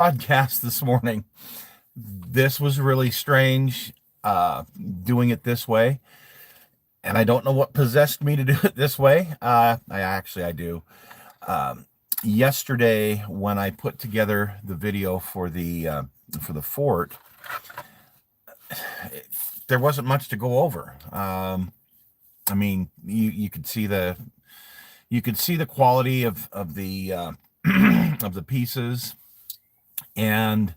podcast this morning. This was really strange, doing it this way, and I don't know what possessed me to do it this way. I do. Yesterday, when I put together the video for the fort, there wasn't much to go over. I mean, you could see the quality of the of the pieces, and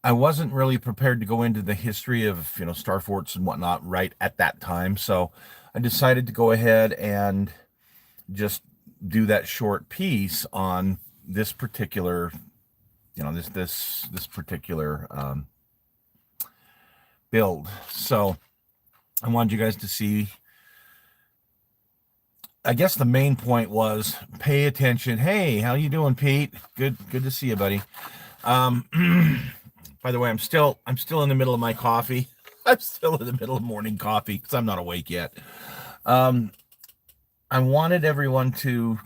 I wasn't really prepared to go into the history of star forts and whatnot right at that time. So I decided to go ahead and just do that short piece on this particular this particular build. So I wanted you guys to see. I guess the main point was pay attention. Hey, how you doing, Pete? Good to see you, buddy. By the way, I'm still in the middle of my coffee. I'm still in the middle of morning coffee because I'm not awake yet. I wanted everyone to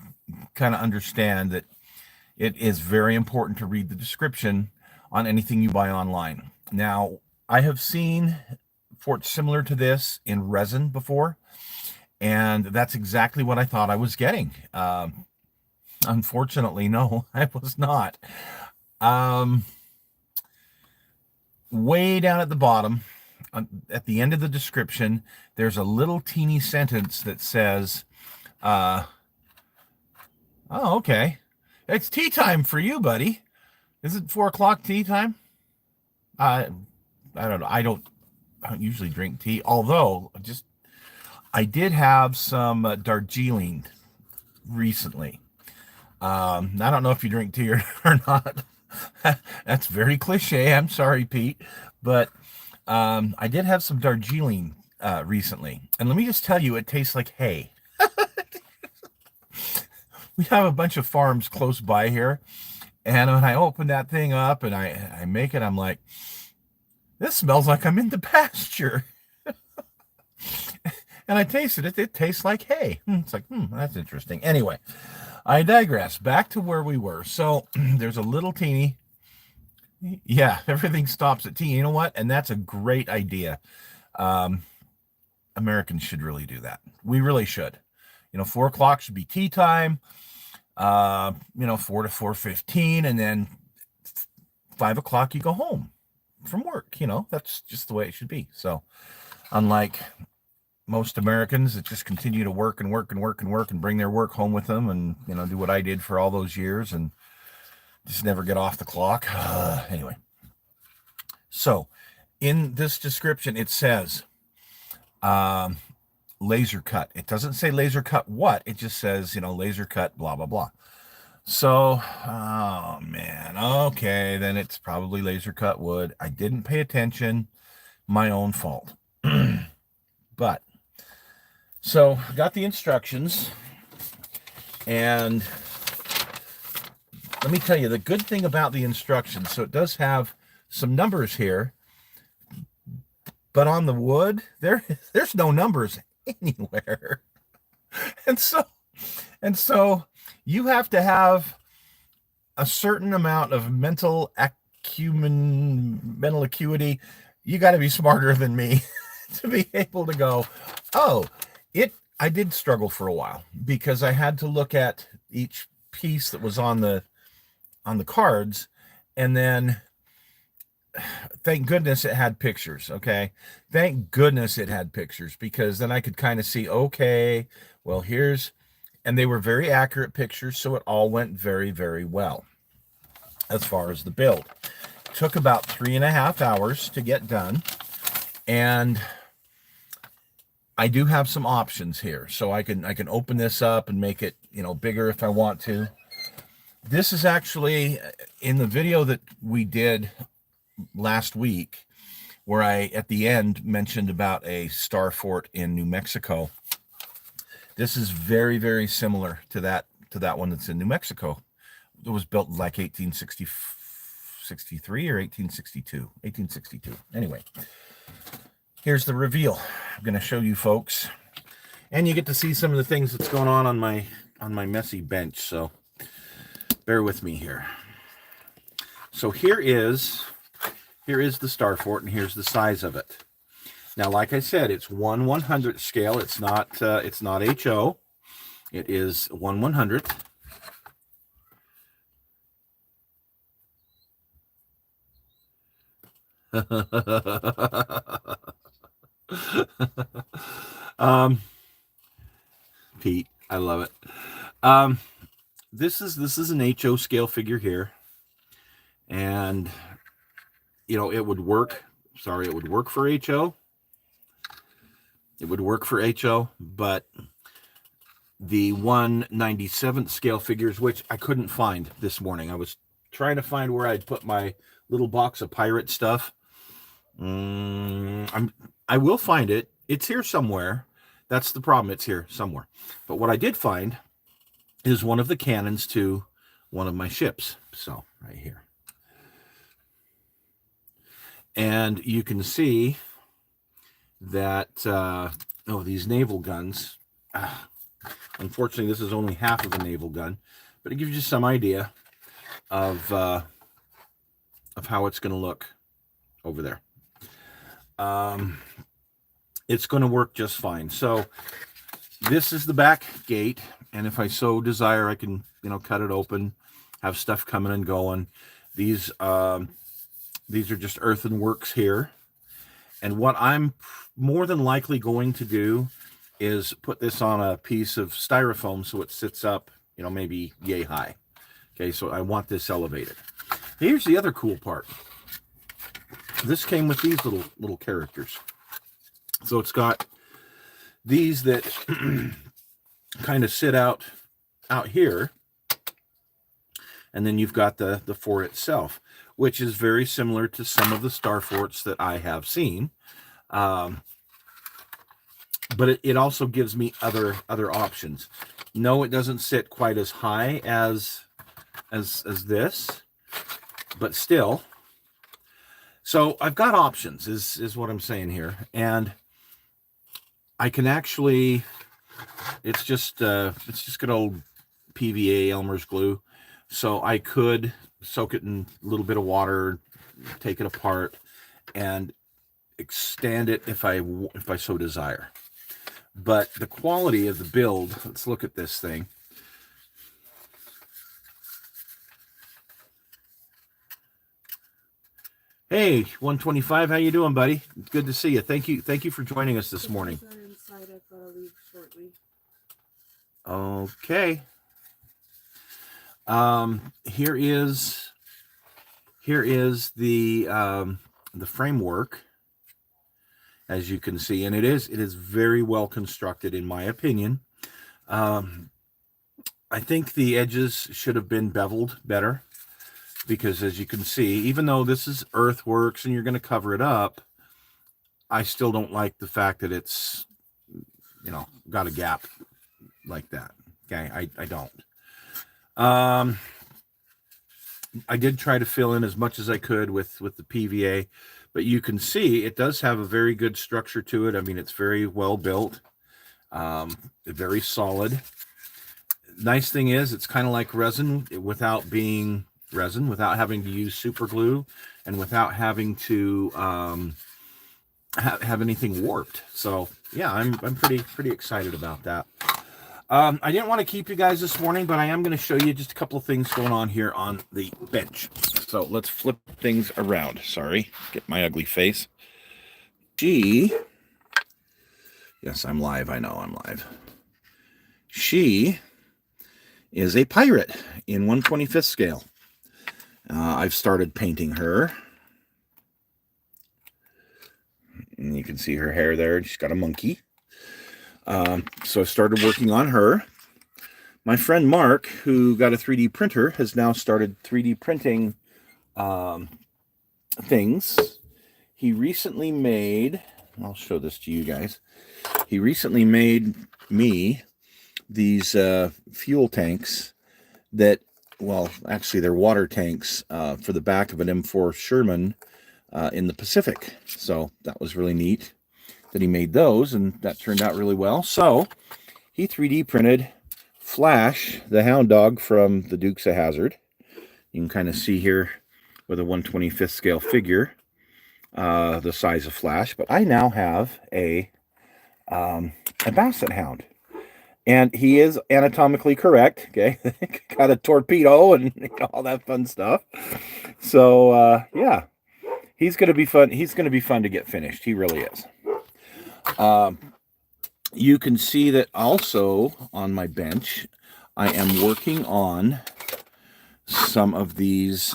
kind of understand that it is very important to read the description on anything you buy online. Now, I have seen forts similar to this in resin before, and that's exactly what I thought I was getting. Unfortunately, no, I was not. Way down at the bottom, at the end of the description, there's a little teeny sentence that says, oh, okay, it's tea time for you, buddy. Is it 4 o'clock tea time? I don't know. I don't usually drink tea, although I did have some Darjeeling recently. I don't know if you drink tea or not. That's very cliche. I'm sorry, Pete, but I did have some Darjeeling recently, and let me just tell you, it tastes like hay. We have a bunch of farms close by here, and when I open that thing up and I make it, I'm like, this smells like I'm in the pasture. And I tasted it. It tastes like hay. It's like, that's interesting. Anyway, I digress. Back to where we were. So there's a little teeny, yeah, everything stops at tea. You know what? And that's a great idea. Americans should really do that. We really should. 4 o'clock should be tea time. 4 to 4:15, and then 5 o'clock you go home from work. That's just the way it should be. So unlike most Americans that just continue to work and work and work and work and bring their work home with them, and do what I did for all those years and just never get off the clock. Anyway, so in this description it says laser cut. It doesn't say laser cut what, it just says laser cut blah blah blah. So oh man, okay, then it's probably laser cut wood. I didn't pay attention, my own fault. But so got the instructions, and let me tell you the good thing about the instructions. So it does have some numbers here, but on the wood there's no numbers anywhere. And so you have to have a certain amount of mental acuity. You got to be smarter than me to be able to go, oh, I did struggle for a while because I had to look at each piece that was on the cards, and then thank goodness it had pictures. Okay, thank goodness it had pictures, because then I could kind of see, okay, well, and they were very accurate pictures, so it all went very, very well. As far as the build, it took about 3.5 hours to get done, and I do have some options here, so I can open this up and make it bigger if I want to. This is actually in the video that we did last week, where I at the end mentioned about a star fort in New Mexico. This is very, very similar to that one that's in New Mexico. It was built like 1863 or 1862. Anyway, here's the reveal. I'm going to show you folks, and you get to see some of the things that's going on my messy bench. So bear with me here. So here is the Star Fort, and here's the size of it. Now, like I said, it's 1/100th scale. It's not HO. It is 1/100th. Pete, I love it. This is an HO scale figure here, and it would work. Sorry, it would work for HO. It would work for HO, but the 1/97th scale figures, which I couldn't find this morning. I was trying to find where I'd put my little box of pirate stuff. I will find it. It's here somewhere. That's the problem. It's here somewhere. But what I did find is one of the cannons to one of my ships. So right here. And you can see that, these naval guns. Unfortunately, this is only half of a naval gun, but it gives you some idea of how it's going to look over there. It's going to work just fine. So this is the back gate, and if I so desire, I can cut it open, have stuff coming and going. These are just earthenworks here, and what I'm more than likely going to do is put this on a piece of styrofoam so it sits up, maybe yay high. Okay, so I want this elevated. Here's the other cool part. This came with these little characters. So it's got these that kind of sit out here, and then you've got the fort itself, which is very similar to some of the Star Forts that I have seen. But it also gives me other options. No, it doesn't sit quite as high as this, but still. So I've got options, is what I'm saying here, and I can actually. It's just good old PVA Elmer's glue, so I could soak it in a little bit of water, take it apart, and extend it if I so desire. But the quality of the build, let's look at this thing. Hey, 125, how you doing, buddy? Good to see you. Thank you for joining us this morning. Okay. Here is the framework, as you can see, and it is very well constructed, in my opinion. I think the edges should have been beveled better, because as you can see, even though this is earthworks and you're going to cover it up, I still don't like the fact that it's got a gap like that. Okay, I don't. I did try to fill in as much as I could with the PVA, but you can see it does have a very good structure to it. I mean, it's very well built, very solid. Nice thing is it's kind of like resin without being resin, without having to use super glue, and without having to have anything warped. So yeah, I'm pretty excited about that. I didn't want to keep you guys this morning, but I am going to show you just a couple of things going on here on the bench. So let's flip things around. Sorry, get my ugly face. Yes, I'm live. I know I'm live. She is a pirate in 1/25th scale. I've started painting her. And you can see her hair there. She's got a monkey. So I started working on her. My friend Mark, who got a 3D printer, has now started 3D printing things. He recently made, I'll show this to you guys. He recently made me these fuel tanks that, well, actually they're water tanks for the back of an M4 Sherman in the Pacific. So that was really neat that he made those, and that turned out really well. So he 3D printed Flash, the hound dog from the Dukes of Hazzard. You can kind of see here with a 1/25th scale figure, the size of Flash. But I now have a Basset Hound. And he is anatomically correct. Okay, got a torpedo and all that fun stuff. So yeah, he's gonna be fun. He's gonna be fun to get finished. He really is. You can see that also on my bench, I am working on some of these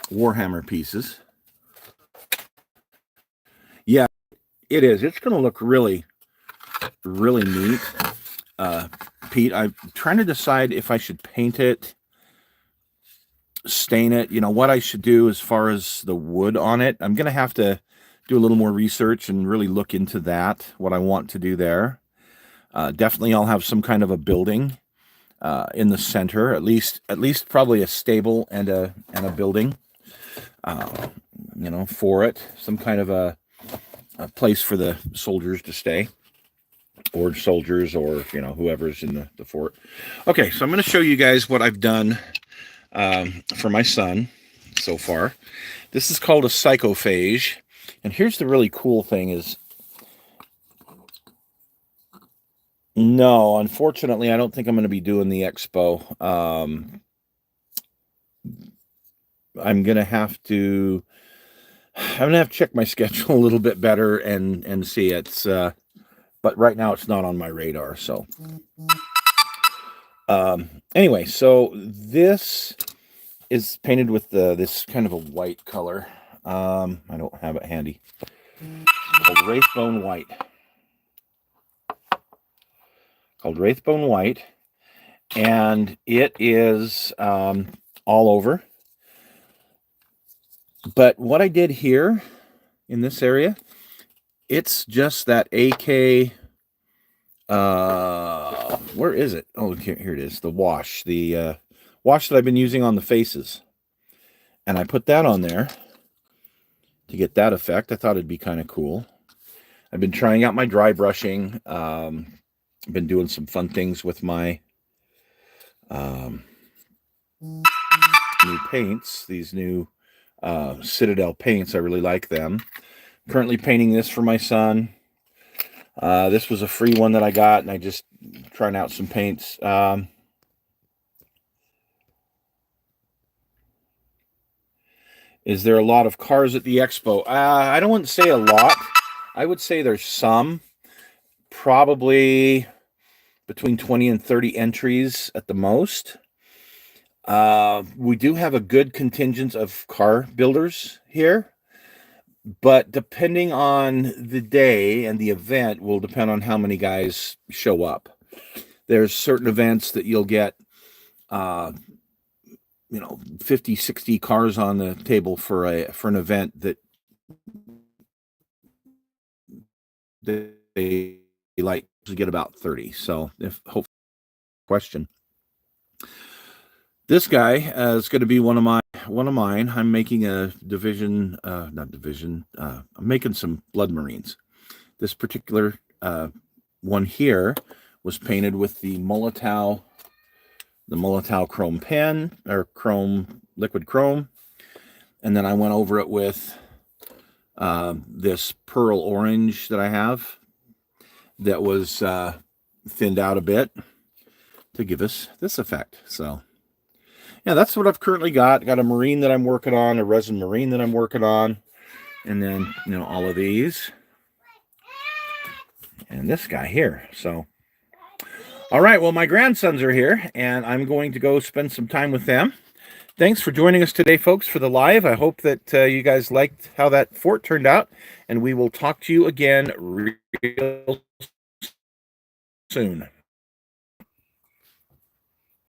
Warhammer pieces. Yeah, it is. It's gonna look really, really neat. Pete, I'm trying to decide if I should paint it, stain it, what I should do as far as the wood on it. I'm going to have to do a little more research and really look into that, what I want to do there. Definitely I'll have some kind of a building in the center, at least probably a stable and a building, for it. Some kind of a place for the soldiers to stay. Or soldiers, or whoever's in the fort. Okay, so I'm going to show you guys what I've done for my son so far. This is called a psychophage, and here's the really cool thing is, no, unfortunately, I don't think I'm going to be doing the expo. I'm going to have to check my schedule a little bit better and see. It's but right now it's not on my radar. So anyway, so this is painted with this kind of a white color. I don't have it handy. It's called Wraithbone White. Wraithbone White, and it is all over. But what I did here in this area, it's just that AK, where is it? Oh, here it is, the wash. The wash that I've been using on the faces. And I put that on there to get that effect. I thought it'd be kind of cool. I've been trying out my dry brushing. I've been doing some fun things with my new paints, these new Citadel paints. I really like them. Currently painting this for my son. This was a free one that I got, and I just trying out some paints. Is there a lot of cars at the expo? I don't want to say a lot. I would say there's some. Probably between 20 and 30 entries at the most. We do have a good contingent of car builders here. But depending on the day and the event will depend on how many guys show up. There's certain events that you'll get, 50, 60 cars on the table for an event that they like to get about 30. So if hopefully question. This guy is going to be one of mine. I'm making a division, not division. I'm making some Blood Marines. This particular one here was painted with the Molotov chrome pen, or liquid chrome, and then I went over it with this pearl orange that I have that was thinned out a bit to give us this effect. So yeah, that's what I've currently got. Got a Marine that I'm working on, a resin Marine that I'm working on, and then, all of these. And this guy here. So, all right, well, my grandsons are here, and I'm going to go spend some time with them. Thanks for joining us today, folks, for the live. I hope that you guys liked how that fort turned out, and we will talk to you again real soon.